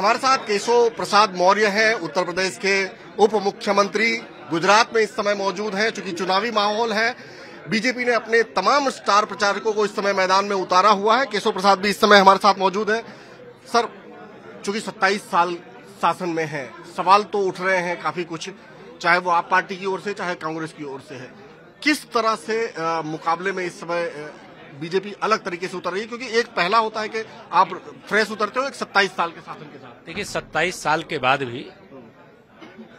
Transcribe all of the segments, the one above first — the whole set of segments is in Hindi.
हमारे साथ केशव प्रसाद मौर्य हैं, उत्तर प्रदेश के उप मुख्यमंत्री, गुजरात में इस समय मौजूद हैं। चूंकि चुनावी माहौल है, बीजेपी ने अपने तमाम स्टार प्रचारकों को इस समय मैदान में उतारा हुआ है। केशव प्रसाद भी इस समय हमारे साथ मौजूद है। सर, चूंकि 27 साल शासन में है, सवाल तो उठ रहे हैं काफी कुछ, चाहे वो आप पार्टी की ओर से चाहे कांग्रेस की ओर से है। किस तरह से मुकाबले में इस समय बीजेपी अलग तरीके से उतर रही है? क्योंकि एक पहला होता है कि आप फ्रेश उतरते हो, एक 27 साल के शासन के साथ। देखिए, 27 साल के बाद भी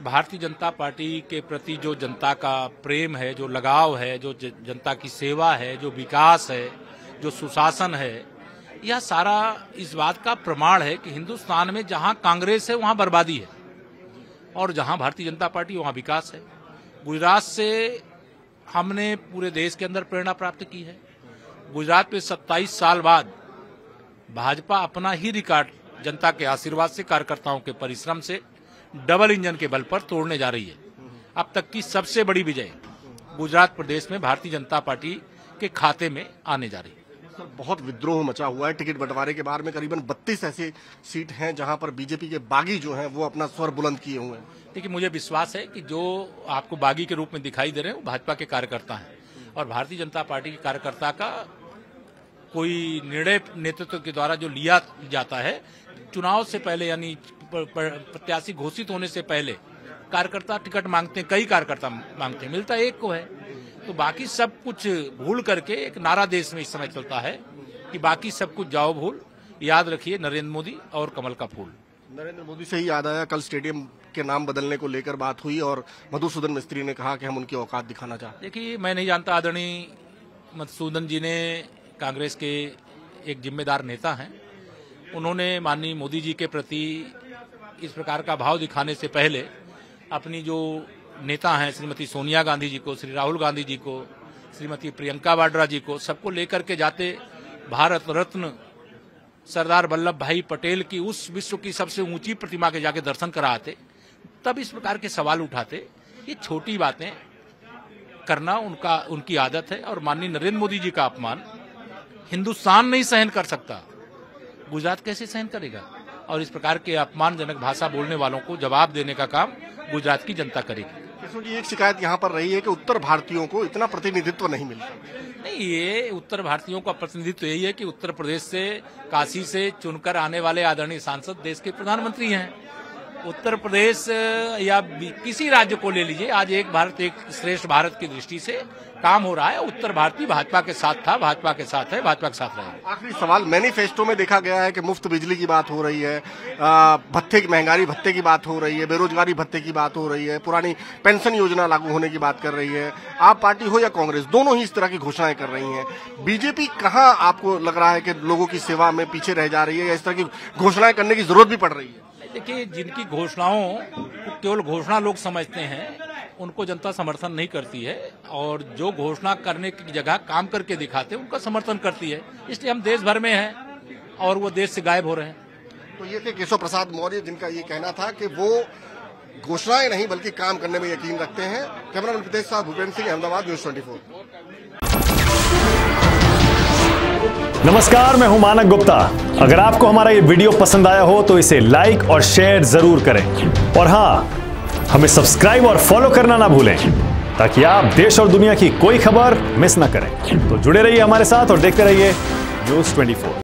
भारतीय जनता पार्टी के प्रति जो जनता का प्रेम है, जो लगाव है, जो जनता की सेवा है, जो विकास है, जो सुशासन है, यह सारा इस बात का प्रमाण है कि हिंदुस्तान में जहां कांग्रेस है वहां बर्बादी है और जहां भारतीय जनता पार्टी वहां विकास है। गुजरात से हमने पूरे देश के अंदर प्रेरणा प्राप्त की है। गुजरात में 27 साल बाद भाजपा अपना ही रिकॉर्ड जनता के आशीर्वाद से, कार्यकर्ताओं के परिश्रम से डबल इंजन के बल पर तोड़ने जा रही है। अब तक की सबसे बड़ी विजय गुजरात प्रदेश में भारतीय जनता पार्टी के खाते में आने जा रही है। बहुत विद्रोह मचा हुआ है। टिकट बंटवारे के बारे में करीबन 32 ऐसी सीट हैं जहां पर बीजेपी के बागी जो हैं वो अपना स्वर बुलंद किए हुए हैं। देखिए, मुझे विश्वास है कि जो आपको बागी के रूप में दिखाई दे रहे हैं वो भाजपा के कार्यकर्ता हैं और भारतीय जनता पार्टी के कार्यकर्ता का कोई निर्णय नेतृत्व के द्वारा जो लिया जाता है, चुनाव से पहले यानी प्रत्याशी घोषित होने से पहले कार्यकर्ता टिकट मांगते हैं, कई कार्यकर्ता मांगते हैं, मिलता एक को है। तो बाकी सब कुछ भूल करके एक नारा देश में इस समय चलता है कि बाकी सब कुछ जाओ भूल, याद रखिए नरेंद्र मोदी और कमल का फूल। नरेंद्र मोदी से ही याद आया, कल स्टेडियम के नाम बदलने को लेकर बात हुई और मधुसूदन मिस्त्री ने कहा कि हम उनकी औकात दिखाना चाहते। देखिए, मैं नहीं जानता, आदरणीय मधुसूदन जी ने कांग्रेस के एक जिम्मेदार नेता हैं, उन्होंने माननीय मोदी जी के प्रति इस प्रकार का भाव दिखाने से पहले अपनी जो नेता हैं श्रीमती सोनिया गांधी जी को, श्री राहुल गांधी जी को, श्रीमती प्रियंका वाड्रा जी को, सबको लेकर के जाते भारत रत्न सरदार वल्लभ भाई पटेल की उस विश्व की सबसे ऊंची प्रतिमा के जाके दर्शन कराते, तब इस प्रकार के सवाल उठाते। ये छोटी बातें करना उनकी आदत है और माननीय नरेंद्र मोदी जी का अपमान हिंदुस्तान नहीं सहन कर सकता, गुजरात कैसे सहन करेगा? और इस प्रकार के अपमानजनक भाषा बोलने वालों को जवाब देने का काम गुजरात की जनता करेगी। जी, एक शिकायत यहाँ पर रही है कि उत्तर भारतीयों को इतना प्रतिनिधित्व नहीं मिलता। नहीं, ये उत्तर भारतीयों का प्रतिनिधित्व यही है कि उत्तर प्रदेश से, काशी से चुनकर आने वाले आदरणीय सांसद देश के प्रधानमंत्री हैं। उत्तर प्रदेश या किसी राज्य को ले लीजिए, आज एक भारत एक श्रेष्ठ भारत की दृष्टि से काम हो रहा है। उत्तर भारतीय भाजपा के साथ था, भाजपा के साथ है, भाजपा के साथ रहेगा। आखिरी सवाल, मैनिफेस्टो में देखा गया है कि मुफ्त बिजली की बात हो रही है, भत्ते की, महंगाई भत्ते की बात हो रही है, बेरोजगारी भत्ते की बात हो रही है, पुरानी पेंशन योजना लागू होने की बात कर रही है। आप पार्टी हो या कांग्रेस, दोनों ही इस तरह की घोषणाएं कर रही हैं। बीजेपी कहाँ आपको लग रहा है कि लोगों की सेवा में पीछे रह जा रही है या इस तरह की घोषणाएं करने की जरूरत भी पड़ रही है? देखिए, जिनकी घोषणाओं को केवल घोषणा लोग समझते हैं, उनको जनता समर्थन नहीं करती है और जो घोषणा करने की जगह काम करके दिखाते हैं उनका समर्थन करती है। इसलिए हम देश भर में हैं और वो देश से गायब हो रहे हैं। तो ये थे केशव प्रसाद मौर्य, जिनका ये कहना था कि वो घोषणाएं नहीं बल्कि काम करने में यकीन रखते हैं। कैमरामैन प्रीतेश साहब, भूपेंद्र सिंह, अहमदाबाद, न्यूज़ 24। नमस्कार, मैं हूं मानक गुप्ता। अगर आपको हमारा ये वीडियो पसंद आया हो तो इसे लाइक और शेयर जरूर करें और हाँ, हमें सब्सक्राइब और फॉलो करना ना भूलें ताकि आप देश और दुनिया की कोई खबर मिस ना करें। तो जुड़े रहिए हमारे साथ और देखते रहिए न्यूज़ 24।